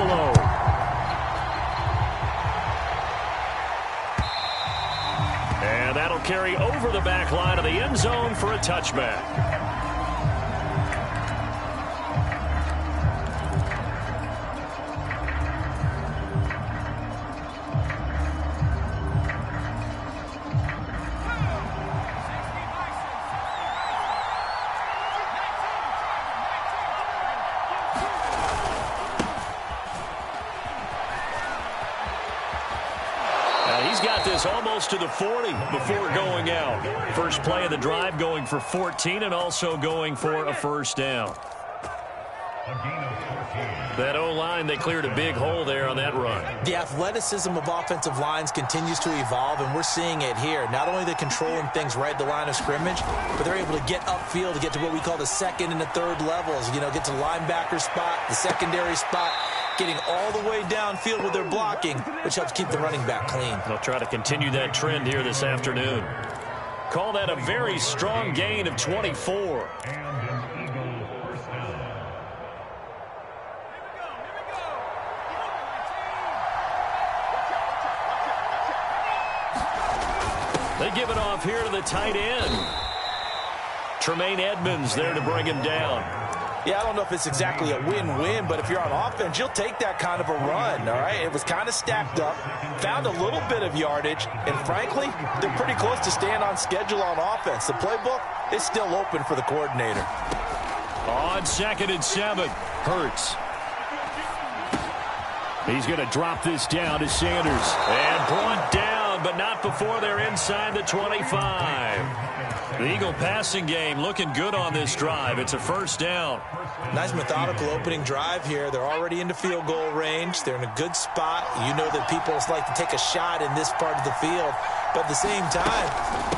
Buffalo. And that'll carry over the back line of the end zone for a touchback. He's got this almost to the 40 before going out. First play of the drive going for 14 and also going for a first down. That O-line, they cleared a big hole there on that run. The athleticism of offensive lines continues to evolve, and we're seeing it here. Not only they're controlling things right at the line of scrimmage, but they're able to get upfield to get to what we call the second and the third levels. You know, get to linebacker spot, the secondary spot, getting all the way downfield with their blocking, which helps keep the running back clean. They'll try to continue that trend here this afternoon. Call that a very strong gain of 24. They give it off here to the tight end. Tremaine Edmonds there to bring him down. Yeah, I don't know if it's exactly a win-win, but if you're on offense, you'll take that kind of a run, all right? It was kind of stacked up, found a little bit of yardage, and frankly, they're pretty close to staying on schedule on offense. The playbook is still open for the coordinator. On 2nd and 7, Hurts. He's going to drop this down to Sanders. And brought down, but not before they're inside the 25. The Eagle passing game looking good on this drive. It's a first down. Nice methodical opening drive here. They're already into field goal range. They're in a good spot. You know that people like to take a shot in this part of the field. But at the same time,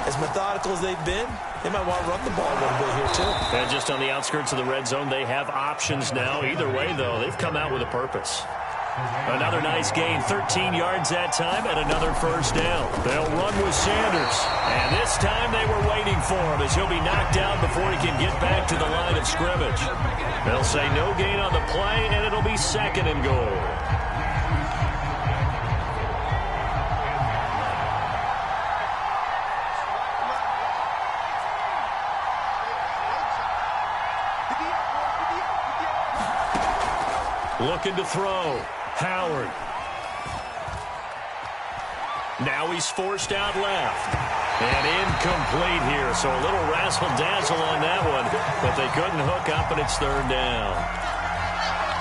as methodical as they've been, they might want to run the ball a little bit here too. And just on the outskirts of the red zone, they have options now. Either way, though, they've come out with a purpose. Another nice gain, 13 yards that time, and another first down. They'll run with Sanders. And this time they were waiting for him as he'll be knocked down before he can get back to the line of scrimmage. They'll say no gain on the play, and it'll be 2nd and goal. Looking to throw. Howard. Now he's forced out left. And incomplete here. So a little razzle-dazzle on that one. But they couldn't hook up, and it's 3rd down.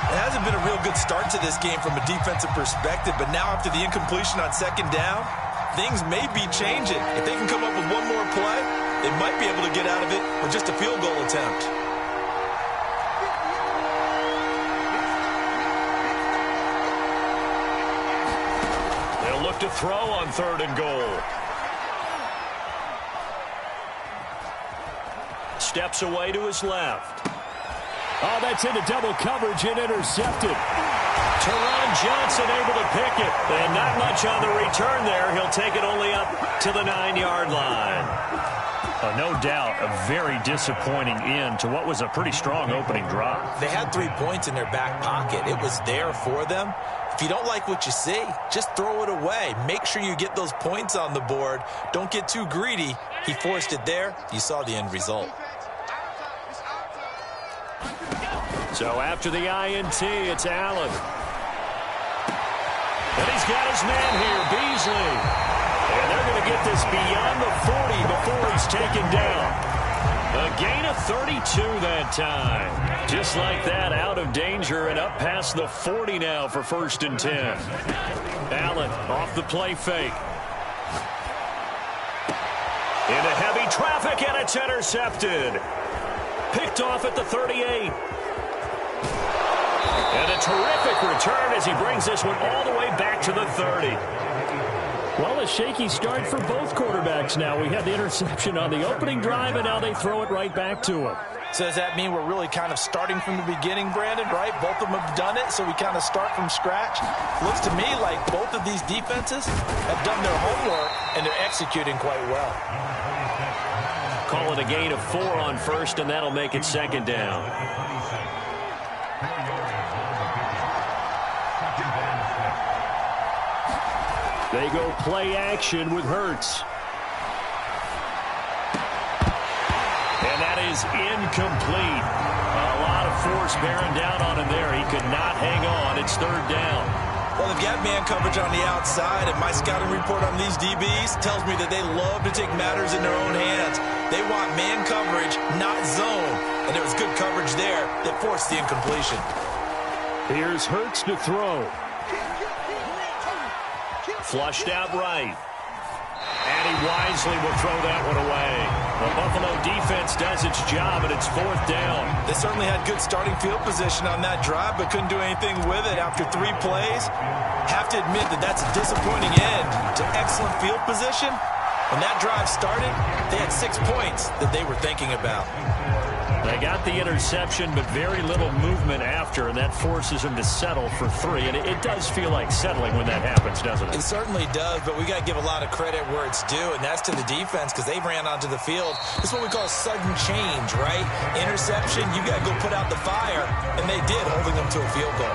It hasn't been a real good start to this game from a defensive perspective. But now after the incompletion on 2nd down, things may be changing. If they can come up with one more play, they might be able to get out of it with just a field goal attempt. To throw on 3rd and goal. Steps away to his left. Oh, that's into double coverage and intercepted. Teron Johnson able to pick it. And not much on the return there. He'll take it only up to the 9-yard line. No doubt a very disappointing end to what was a pretty strong opening drive. They had 3 points in their back pocket. It was there for them. If you don't like what you see, just throw it away. Make sure you get those points on the board. Don't get too greedy. He forced it there. You saw the end result. So after the INT, it's Allen. And he's got his man here, Beasley. And they're going to get this beyond the 40 before he's taken down. A gain of 32 that time. Just like that, out of danger and up past the 40 now for 1st and 10. Allen off the play fake. Into heavy traffic, and it's intercepted. Picked off at the 38. And a terrific return as he brings this one all the way back to the 30. Well, a shaky start for both quarterbacks now. We had the interception on the opening drive, and now they throw it right back to him. So does that mean we're really kind of starting from the beginning, Brandon, right? Both of them have done it, so we kind of start from scratch. Looks to me like both of these defenses have done their homework, and they're executing quite well. Call it a gain of 4 on 1st, and that'll make it 2nd down. They go play action with Hurts. And that is incomplete. A lot of force bearing down on him there. He could not hang on. It's third down. Well, they've got man coverage on the outside, and my scouting report on these DBs tells me that they love to take matters in their own hands. They want man coverage, not zone. And there was good coverage there that forced the incompletion. Here's Hurts to throw. Flushed out right. And he wisely will throw that one away. The Buffalo defense does its job, and it's fourth down. They certainly had good starting field position on that drive, but couldn't do anything with it after 3 plays. Have to admit that that's a disappointing end to excellent field position. When that drive started, they had 6 points that they were thinking about. They got the interception, but very little movement after, and that forces them to settle for 3. And it does feel like settling when that happens, doesn't it? It certainly does, but we got to give a lot of credit where it's due, and that's to the defense because they ran onto the field. It's what we call sudden change, right? Interception, you got to go put out the fire, and they did, holding them to a field goal.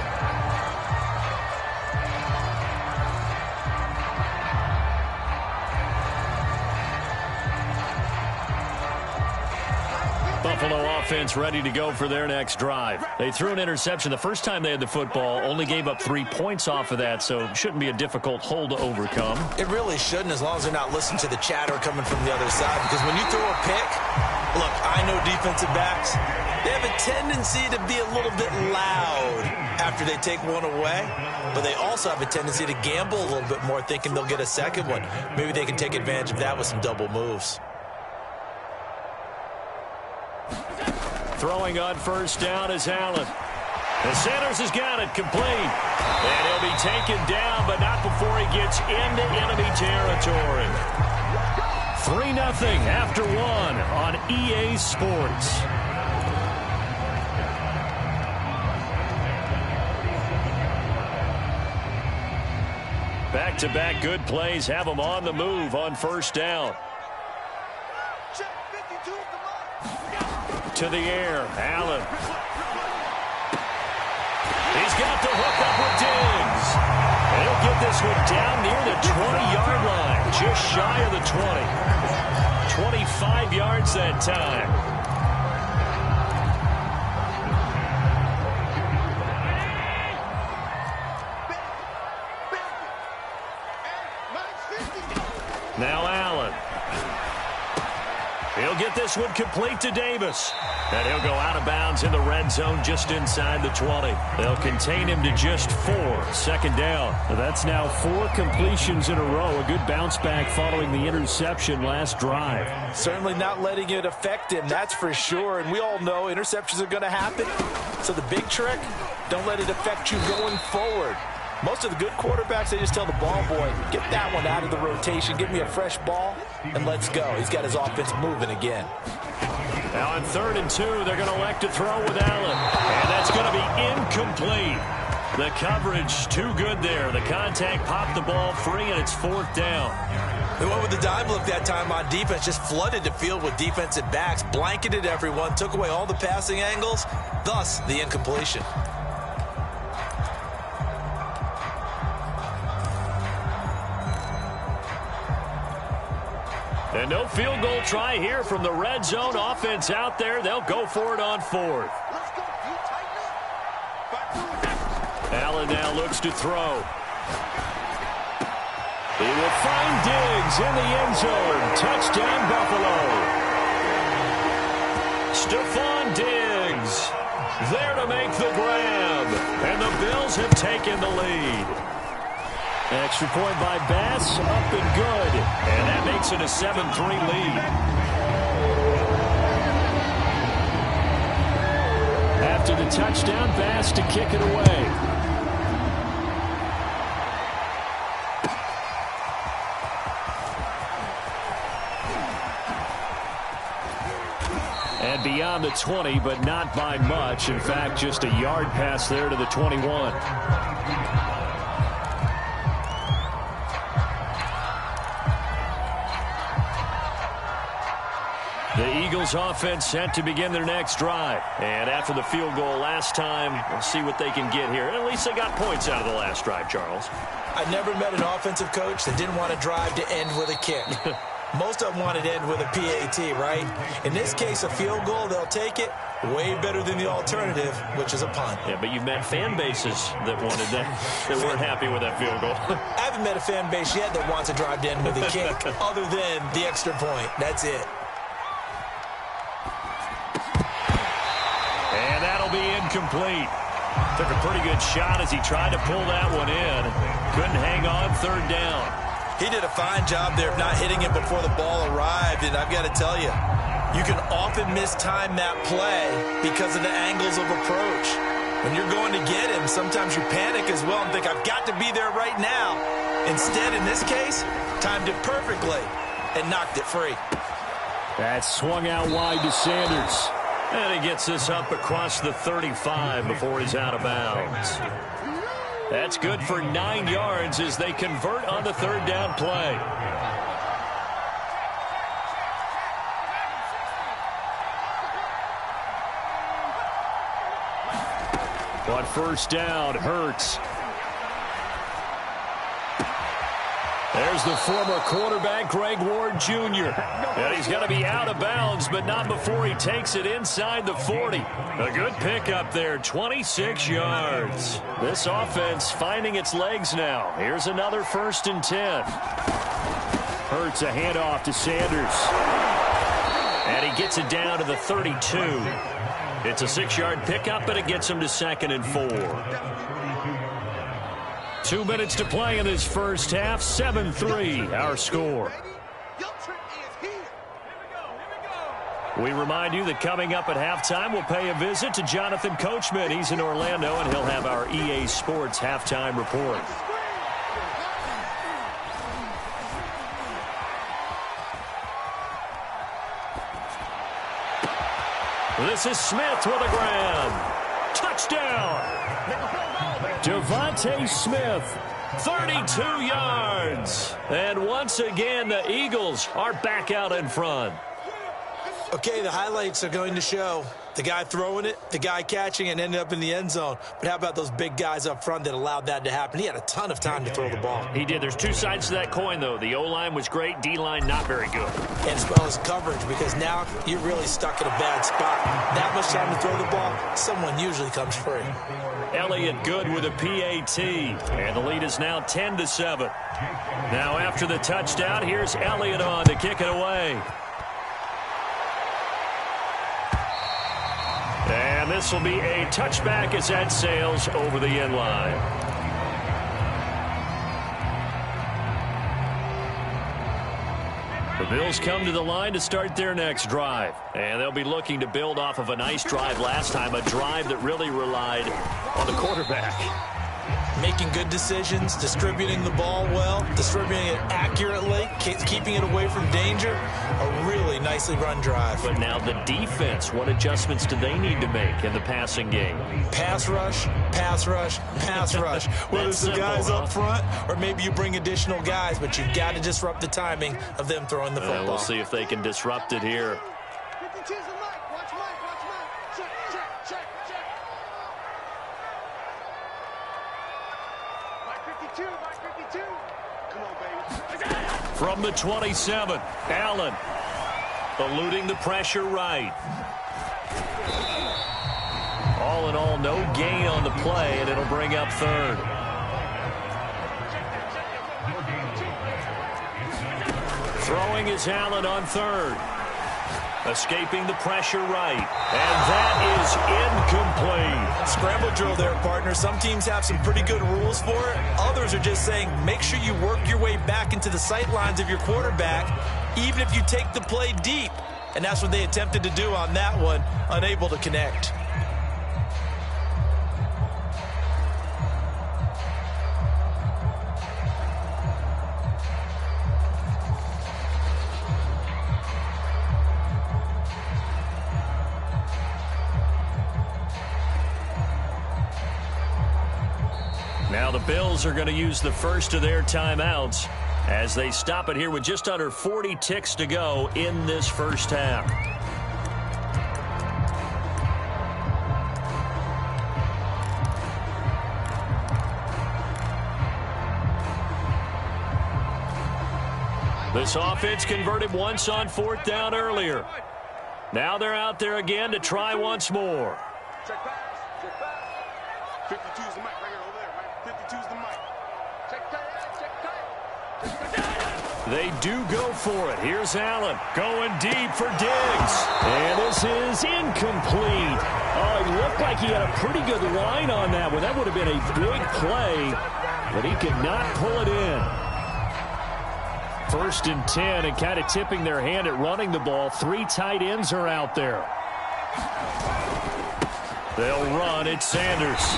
Buffalo offense ready to go for their next drive. They threw an interception the first time they had the football, only gave up 3 points off of that, so shouldn't be a difficult hole to overcome. It really shouldn't, as long as they're not listening to the chatter coming from the other side, because when you throw a pick, look, I know defensive backs, they have a tendency to be a little bit loud after they take one away, but they also have a tendency to gamble a little bit more, thinking they'll get a second one. Maybe they can take advantage of that with some double moves. Throwing on first down is Allen. And Sanders has got it complete. And he'll be taken down, but not before he gets into enemy territory. 3-0 after 1 on EA Sports. Back-to-back good plays have them on the move on first down. To the air, Allen. He's got the hook up with Diggs. And he'll get this one down near the 20-yard line, just shy of the 20. 25 yards that time. Now Allen. He'll get this one complete to Davis. And he'll go out of bounds in the red zone just inside the 20. They'll contain him to just 4. Second down. That's now 4 completions in a row. A good bounce back following the interception last drive. Certainly not letting it affect him, that's for sure. And we all know interceptions are going to happen. So the big trick, don't let it affect you going forward. Most of the good quarterbacks, they just tell the ball boy, get that one out of the rotation, give me a fresh ball, and let's go. He's got his offense moving again. Now on 3rd and 2, they're going to elect to throw with Allen. And that's going to be incomplete. The coverage too good there. The contact popped the ball free, and it's 4th down. They went with the dive look that time on defense, just flooded the field with defensive backs, blanketed everyone, took away all the passing angles, thus the incompletion. And no field goal try here from the red zone. Offense out there. They'll go for it on 4th. Allen now looks to throw. He will find Diggs in the end zone. Touchdown, Buffalo. Stephon Diggs there to make the grab. And the Bills have taken the lead. Extra point by Bass, up and good. And that makes it a 7-3 lead. After the touchdown, Bass to kick it away. And beyond the 20, but not by much. In fact, just a yard pass there to the 21. The Eagles offense set to begin their next drive. And after the field goal last time, we'll see what they can get here. At least they got points out of the last drive, Charles. I never met an offensive coach that didn't want to drive to end with a kick. Most of them wanted to end with a PAT, right? In this case, a field goal, they'll take it. Way better than the alternative, which is a punt. Yeah, but you've met fan bases that wanted that, that weren't happy with that field goal. I haven't met a fan base yet that wants to drive to end with a kick, other than the extra point. That's it. And that'll be incomplete. Took a pretty good shot as he tried to pull that one in. Couldn't hang on, third down. He did a fine job there of not hitting it before the ball arrived, and I've got to tell you, you can often mistime that play because of the angles of approach. When you're going to get him, sometimes you panic as well and think, I've got to be there right now. Instead, in this case, timed it perfectly and knocked it free. That swung out wide to Sanders. And he gets this up across the 35 before he's out of bounds. That's good for 9 yards as they convert on the third down play. On first down, Hurts. There's the former quarterback, Greg Ward Jr. And he's going to be out of bounds, but not before he takes it inside the 40. A good pickup there, 26 yards. This offense finding its legs now. Here's another 1st and 10. Hurts a handoff to Sanders. And he gets it down to the 32. It's a 6-yard pickup, and it gets him to 2nd and 4. 2 minutes to play in this first half. 7-3, our score. We remind you that coming up at halftime, we'll pay a visit to Jonathan Coachman. He's in Orlando, and he'll have our EA Sports halftime report. This is Smith with a grab. Touchdown. Devontae Smith. 32 yards. And once again, the Eagles are back out in front. Okay, the highlights are going to show the guy throwing it, the guy catching it, and ended up in the end zone. But how about those big guys up front that allowed that to happen? He had a ton of time to throw the ball. He did. There's two sides to that coin, though. The O-line was great. D-line not very good. And as well as coverage, because now you're really stuck in a bad spot. That much time to throw the ball, someone usually comes free. Elliott good with a PAT. And the lead is now 10-7. Now after the touchdown, here's Elliott on to kick it away. And this will be a touchback as that sails over the end line. The Bills come to the line to start their next drive. And they'll be looking to build off of a nice drive last time, a drive that really relied on the quarterback. Making good decisions, distributing the ball well, distributing it accurately, keeping it away from danger. A really nicely run drive. But now the defense, what adjustments do they need to make in the passing game? Pass rush, pass rush, pass rush. Whether it's the guys up front or maybe you bring additional guys, but you've got to disrupt the timing of them throwing the football. We'll see if they can disrupt it here. From the 27, Allen eluding the pressure right. All in all, no gain on the play, and it'll bring up third. Throwing is Allen on third. Escaping the pressure right. And that is incomplete. Scramble drill there, partner. Some teams have some pretty good rules for it. Others are just saying make sure you work your way back into the sight lines of your quarterback, even if you take the play deep. And that's what they attempted to do on that one, unable to connect. Now the Bills are going to use the first of their timeouts as they stop it here with just under 40 ticks to go in this first half. This offense converted once on 4th down earlier. Now they're out there again to try once more. Check pass. Check pass. 52's the mic right here over there, right? 52's the mic. Check pass. Check pass. They do go for it. Here's Allen going deep for Diggs. And this is incomplete. Oh, it looked like he had a pretty good line on that one. That would have been a big play, but he could not pull it in. 1st and 10, and kind of tipping their hand at running the ball. 3 tight ends are out there. They'll run. It's Sanders.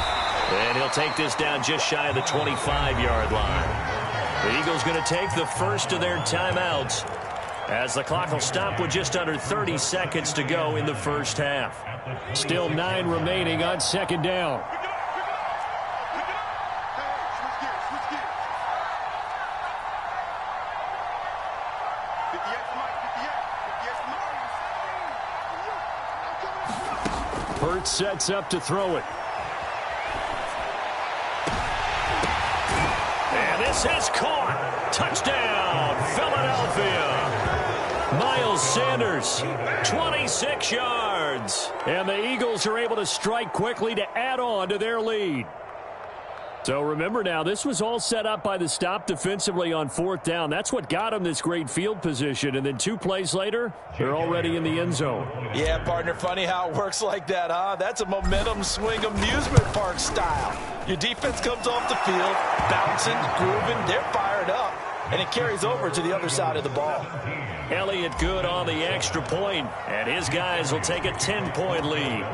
And he'll take this down just shy of the 25-yard line. The Eagles going to take the first of their timeouts as the clock will stop with just under 30 seconds to go in the first half. Still 9 remaining on 2nd down. Hurts sets up to throw it. And this is caught. Touchdown, Philadelphia. Miles Sanders, 26 yards. And the Eagles are able to strike quickly to add on to their lead. So remember now, this was all set up by the stop defensively on 4th down. That's what got them this great field position. And then 2 plays later, they're already in the end zone. Yeah, partner, funny how it works like that, huh? That's a momentum swing amusement park style. Your defense comes off the field, bouncing, grooving, they're fired up, and it carries over to the other side of the ball. Elliott good on the extra point, and his guys will take a 10-point lead.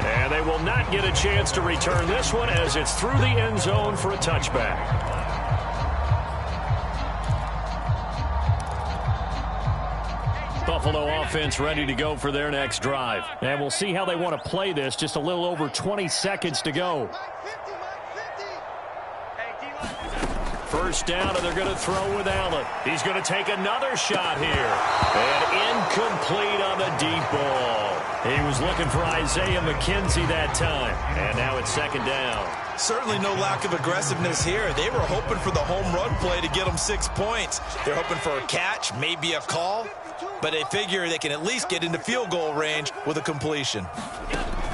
And they will not get a chance to return this one as it's through the end zone for a touchback. Buffalo offense ready to go for their next drive. And we'll see how they want to play this. Just a little over 20 seconds to go. 1st down, and they're going to throw with Allen. He's going to take another shot here. And incomplete on the deep ball. He was looking for Isaiah McKenzie that time. And now it's 2nd down. Certainly no lack of aggressiveness here. They were hoping for the home run play to get them 6 points. They're hoping for a catch, maybe a call. But they figure they can at least get into field goal range with a completion.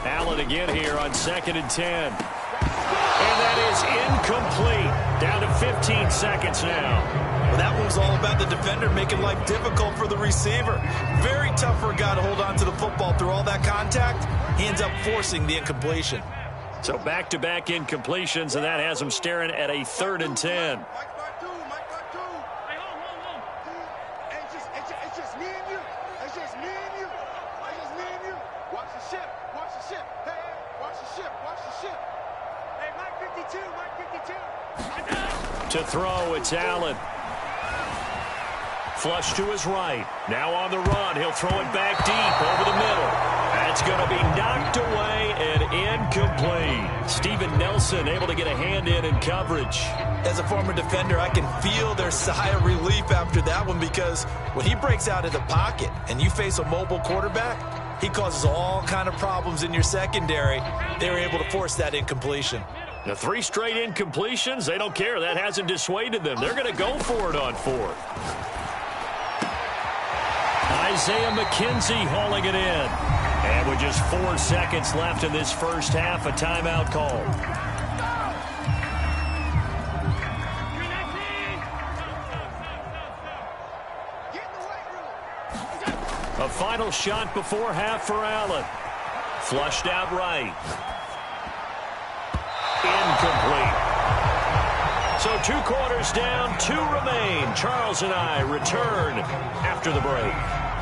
Allen again here on 2nd and 10. And that is incomplete. Down to 15 seconds now. Well, that one was all about the defender making life difficult for the receiver. Very tough for a guy to hold on to the football through all that contact. He ends up forcing the incompletion. So back-to-back incompletions, and that has him staring at a 3rd and 10. To throw, it's Allen. Flush to his right. Now on the run. He'll throw it back deep over the middle. That's going to be knocked away and incomplete. Steven Nelson able to get a hand in coverage. As a former defender, I can feel their sigh of relief after that one, because when he breaks out of the pocket and you face a mobile quarterback, he causes all kind of problems in your secondary. They were able to force that incompletion. The 3 straight incompletions, they don't care. That hasn't dissuaded them. They're going to go for it on 4th. Isaiah McKenzie hauling it in. And with just 4 seconds left in this first half, a timeout call. A final shot before half for Allen. Flushed out right. Incomplete. So 2 quarters down, 2 remain. Charles and I return after the break.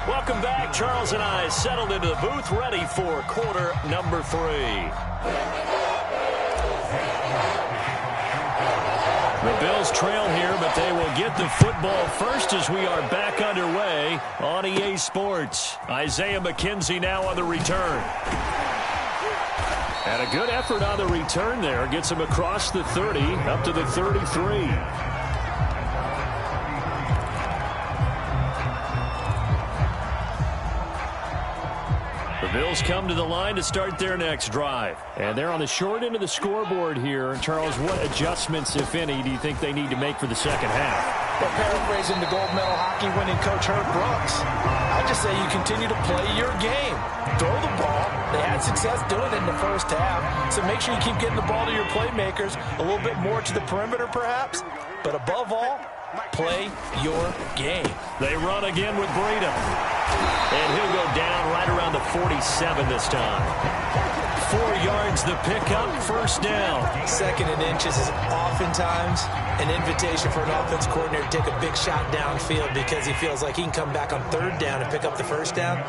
Welcome back. Charles and I settled into the booth, ready for quarter number 3. The Bills trail here, but they will get the football first as we are back underway on EA Sports. Isaiah McKenzie now on the return. And a good effort on the return there. Gets him across the 30, up to the 33. The Bills come to the line to start their next drive. And they're on the short end of the scoreboard here. And Charles, what adjustments, if any, do you think they need to make for the second half? Well, paraphrasing the gold medal hockey winning coach Herb Brooks, I just say you continue to play your game. Throw the ball. They had success doing it in the first half, so make sure you keep getting the ball to your playmakers, a little bit more to the perimeter perhaps, but above all, play your game. They run again with Breida. And he'll go down right around the 47 this time. 4 yards the pickup, first down. Second and inches is oftentimes an invitation for an offense coordinator to take a big shot downfield because he feels like he can come back on third down and pick up the first down.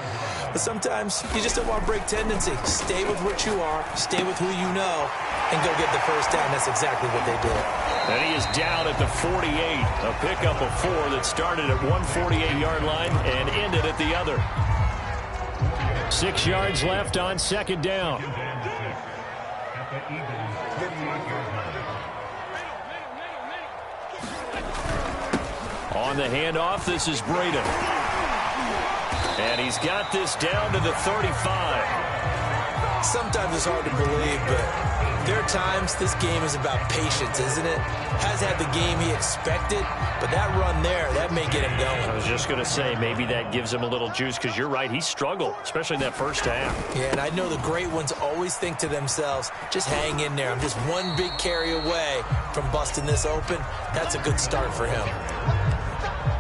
But sometimes you just don't want to break tendency. Stay with what you are, stay with who you know, and go get the first down. That's exactly what they did. And he is down at the 48. A pickup of 4 that started at one 48-yard line and ended at the other. 6 yards left on second down. On the handoff, this is Breida. And he's got this down to the 35. Sometimes it's hard to believe, but there are times this game is about patience, isn't it? Has had the game he expected, but that run there, that may get him going. I was just going to say, maybe that gives him a little juice, because you're right, he struggled, especially in that first half. Yeah, and I know the great ones always think to themselves, just hang in there. I'm just one big carry away from busting this open. That's a good start for him.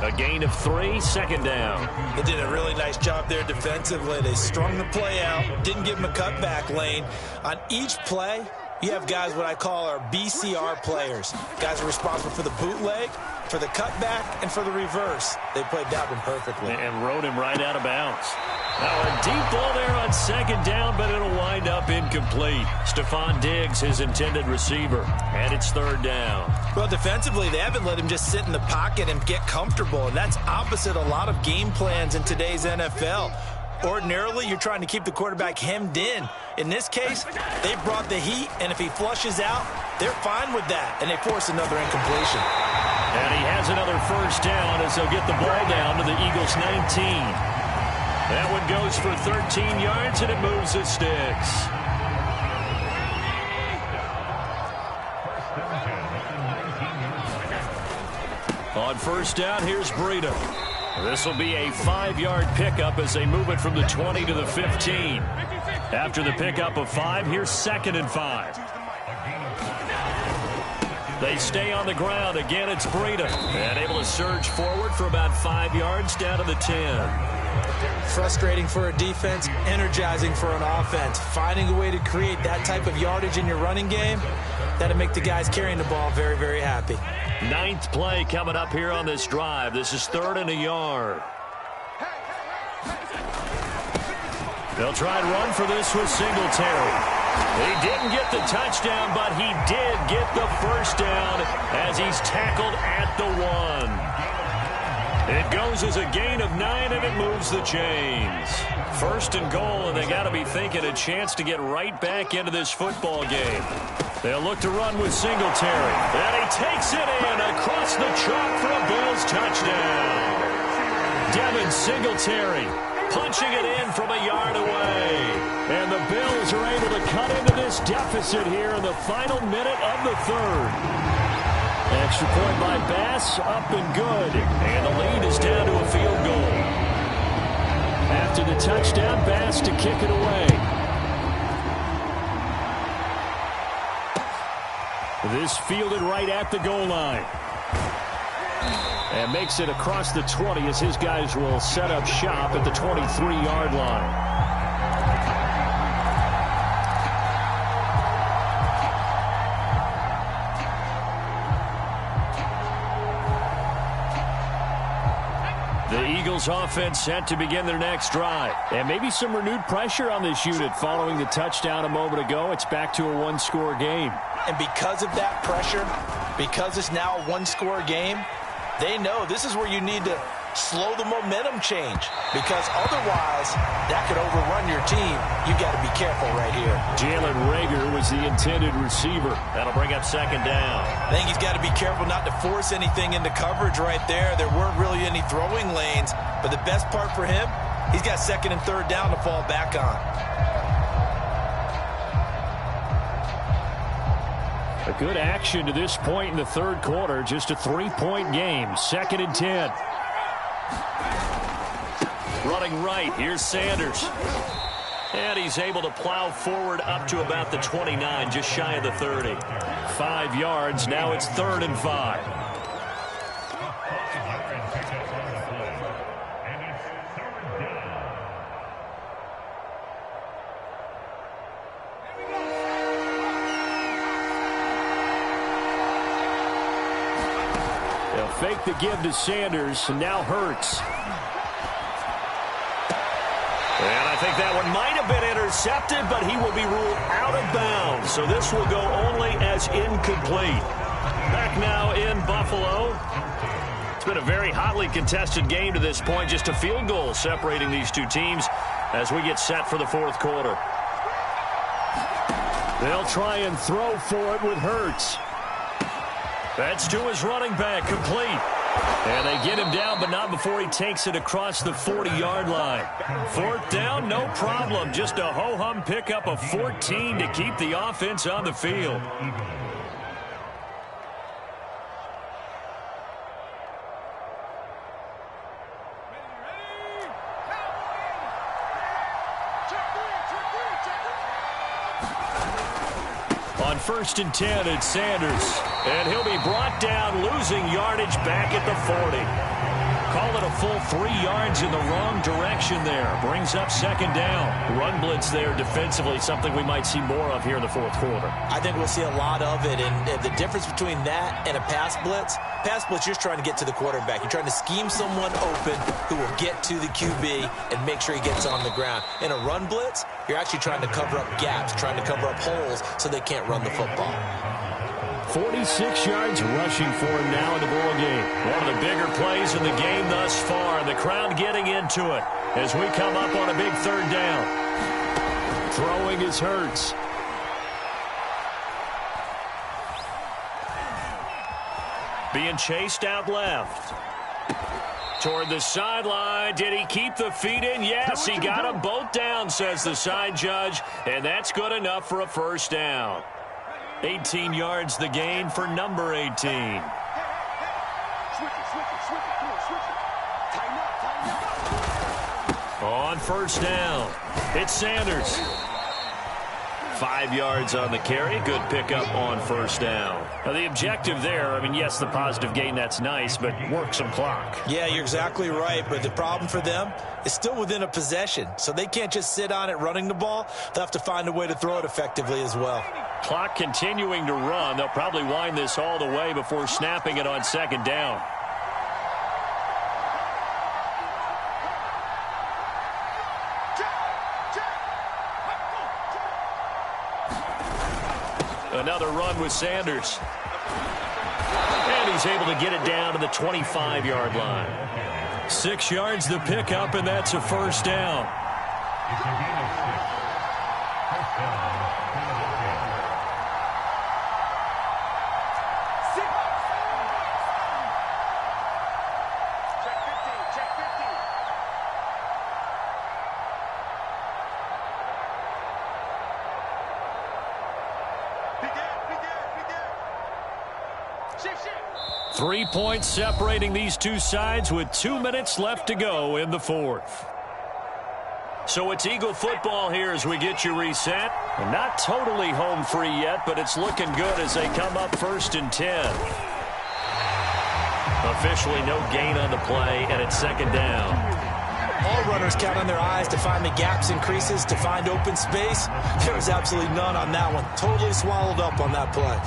A gain of 3, second down. They did a really nice job there defensively. They strung the play out, didn't give him a cutback lane. On each play, you have guys what I call our BCR players. Guys are responsible for the bootleg, for the cutback, and for the reverse. They played that one perfectly. And rode him right out of bounds. Now a deep ball there on second down, but it'll wind up incomplete. Stephon Diggs, his intended receiver, and it's third down. Well, defensively, they haven't let him just sit in the pocket and get comfortable, and that's opposite a lot of game plans in today's NFL. Ordinarily, you're trying to keep the quarterback hemmed in. In this case, they brought the heat, and if he flushes out, they're fine with that, and they force another incompletion. And he has another first down as they'll get the ball down to the Eagles' 19. That one goes for 13 yards, and it moves the sticks. On first down, here's Breida. This will be a 5-yard pickup as they move it from the 20 to the 15. After the pickup of 5, here's second and 5. They stay on the ground. Again, it's Breida. And able to surge forward for about 5 yards down to the 10. Frustrating for a defense, energizing for an offense. Finding a way to create that type of yardage in your running game, that'll make the guys carrying the ball very, very happy. 9th play coming up here on this drive. This is 3rd and a yard. They'll try and run for this with Singletary. He didn't get the touchdown, but he did get the first down as he's tackled at the 1. It goes as a gain of 9, and it moves the chains. 1st and goal, and they got to be thinking a chance to get right back into this football game. They'll look to run with Singletary. And he takes it in across the chalk for a Bills touchdown. Devin Singletary punching it in from a yard away. And the Bills are able to cut into this deficit here in the final minute of the 3rd. Extra point by Bass, up and good. And the lead is down to a field goal. After the touchdown, Bass to kick it away. This fielded right at the goal line. And makes it across the 20 as his guys will set up shop at the 23-yard line. The Eagles offense set to begin their next drive. And maybe some renewed pressure on this unit following the touchdown a moment ago. It's back to a 1-score game. And because of that pressure, because it's now a 1-score game, they know this is where you need to slow the momentum change, because otherwise that could overrun your team. You got to be careful right here. Jalen Reagor was the intended receiver. That'll bring up second down. I think he's got to be careful not to force anything into coverage right there. There weren't really any throwing lanes, but the best part for him, He's got second and third down to fall back on. A good action to this point in the third quarter. Just a 3-point game. 2nd and 10. Running right, here's Sanders. And he's able to plow forward up to about the 29, just shy of the 30. 5 yards, now it's 3rd and 5. They'll fake the give to Sanders, and now Hurts. And I think that one might have been intercepted, but he will be ruled out of bounds. So this will go only as incomplete. Back now in Buffalo. It's been a very hotly contested game to this point. Just a field goal separating these two teams as we get set for the fourth quarter. They'll try and throw for it with Hurts. That's to his running back, complete. And they get him down, but not before he takes it across the 40-yard line. 4th down, no problem. Just a ho-hum pickup of 14 to keep the offense on the field. On 1st and 10, it's Sanders. And he'll be brought down, losing yardage back at the 40. Call it a full 3 yards in the wrong direction there. Brings up 2nd down. Run blitz there defensively, something we might see more of here in the fourth quarter. I think we'll see a lot of it. And the difference between that and a pass blitz, you're just trying to get to the quarterback. You're trying to scheme someone open who will get to the QB and make sure he gets on the ground. In a run blitz, you're actually trying to cover up gaps, trying to cover up holes so they can't run the football. 46 yards rushing for him now in the ball game. One of the bigger plays in the game thus far. The crowd getting into it as we come up on a big 3rd down. Throwing is Hurts. Being chased out left. Toward the sideline. Did he keep the feet in? Yes, he got them both down, says the side judge. And that's good enough for a 1st down. 18 yards the gain for number 18. On 1st down, it's Sanders. 5 yards on the carry. Good pickup on 1st down. Now the objective there, I mean, yes, the positive gain, that's nice, but work some clock. Yeah, you're exactly right, but the problem for them is still within a possession, so they can't just sit on it running the ball. They'll have to find a way to throw it effectively as well. Clock continuing to run. They'll probably wind this all the way before snapping it on 2nd down. Another run with Sanders. And he's able to get it down to the 25-yard line. 6 yards the pickup, and that's a 1st down. Shift. 3 points separating these two sides with 2 minutes left to go in the fourth. So it's Eagle football here as we get you reset. And not totally home free yet, but it's looking good as they come up 1st and 10. Officially no gain on the play, and it's 2nd down. All runners count on their eyes to find the gaps and creases, to find open space. There was absolutely none on that one. Totally swallowed up on that play.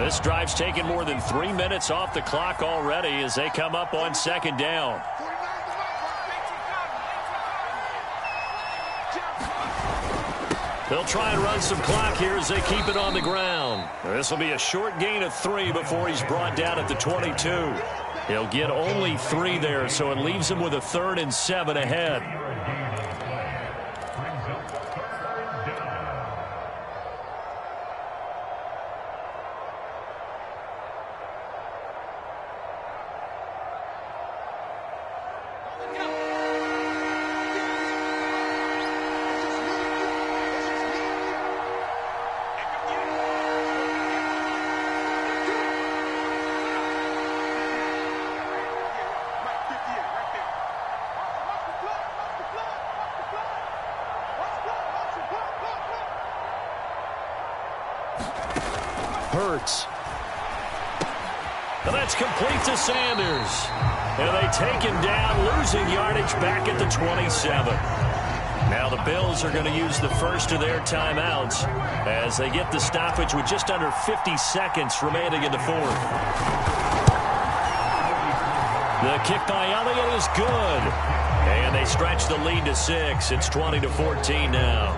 This drive's taken more than 3 minutes off the clock already as they come up on 2nd down. They'll try and run some clock here as they keep it on the ground. This will be a short gain of 3 before he's brought down at the 22. He'll get only 3 there, so it leaves him with a 3rd and 7 ahead. Hurts. And that's complete to Sanders. And they take him down, losing yardage back at the 27. Now the Bills are going to use the first of their timeouts as they get the stoppage with just under 50 seconds remaining in the fourth. The kick by Elliott is good. And they stretch the lead to 6. It's 20-14 now.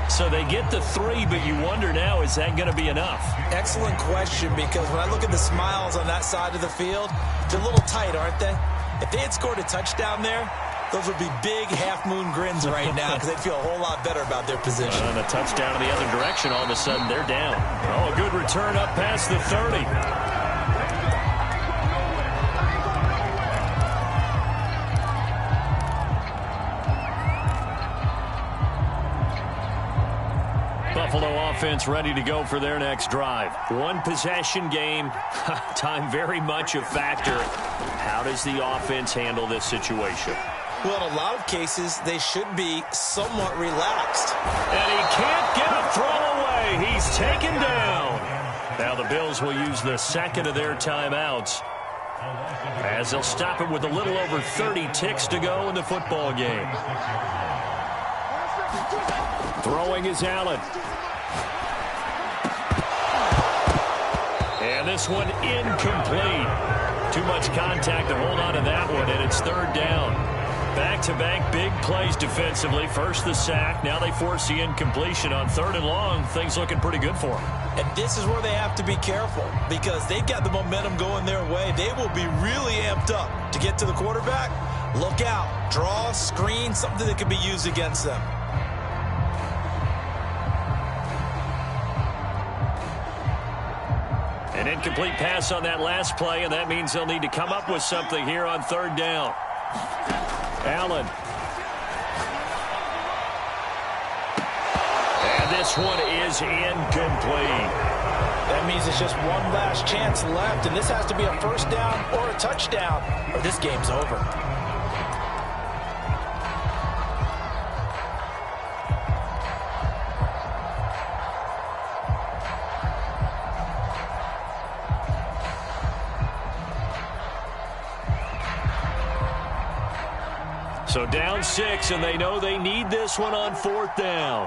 So they get the 3, but you wonder now, is that going to be enough? Excellent question, because when I look at the smiles on that side of the field, they're a little tight, aren't they? If they had scored a touchdown there, those would be big half-moon grins right now because they'd feel a whole lot better about their position. And a touchdown in the other direction, all of a sudden they're down. Oh, a good return up past the 30. Buffalo offense ready to go for their next drive. One possession game. Time very much a factor. How does the offense handle this situation? Well, in a lot of cases, they should be somewhat relaxed. And he can't get a throw away. He's taken down. Now the Bills will use the second of their timeouts as they'll stop it with a little over 30 ticks to go in the football game. Throwing is Allen. And this one incomplete. Too much contact to hold on to that one, and it's third down. Back-to-back big plays defensively. First the sack. Now they force the incompletion on third and long. Things looking pretty good for them. And this is where they have to be careful because they've got the momentum going their way. They will be really amped up to get to the quarterback. Look out. Draw, screen, something that can be used against them. An incomplete pass on that last play, and that means they'll need to come up with something here on third down. Allen. And this one is incomplete. That means it's just one last chance left, and this has to be a first down or a touchdown, or this game's over. So down 6, and they know they need this one on fourth down.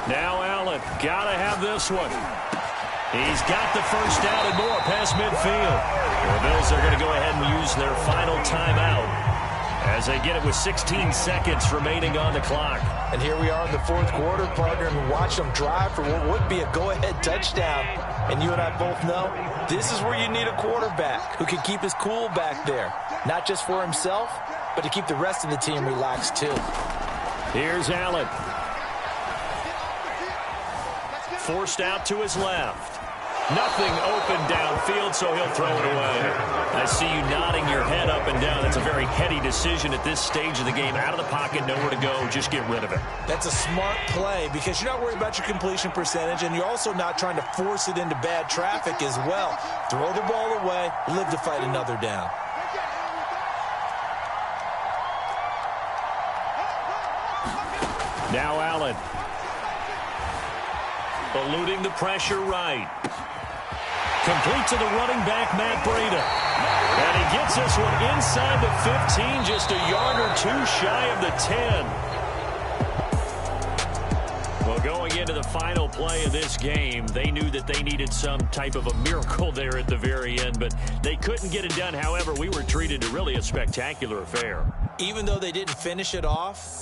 Now Allen, got to have this one. He's got the first down and more past midfield. The Bills are going to go ahead and use their final timeout as they get it with 16 seconds remaining on the clock. And here we are in the fourth quarter, partner, and watch them drive for what would be a go-ahead touchdown. And you and I both know this is where you need a quarterback who can keep his cool back there. Not just for himself, but to keep the rest of the team relaxed too. Here's Allen. Forced out to his left. Nothing open downfield, so he'll throw it away. I see you nodding your head up and down. That's a very heady decision at this stage of the game. Out of the pocket, nowhere to go. Just get rid of it. That's a smart play because you're not worried about your completion percentage, and you're also not trying to force it into bad traffic as well. Throw the ball away, live to fight another down. Now Allen. Eluding the pressure right. Complete to the running back, Matt Breida. And he gets this one inside the 15, just a yard or two shy of the 10. Well, going into the final play of this game, they knew that they needed some type of a miracle there at the very end, but they couldn't get it done. However, we were treated to really a spectacular affair. Even though they didn't finish it off,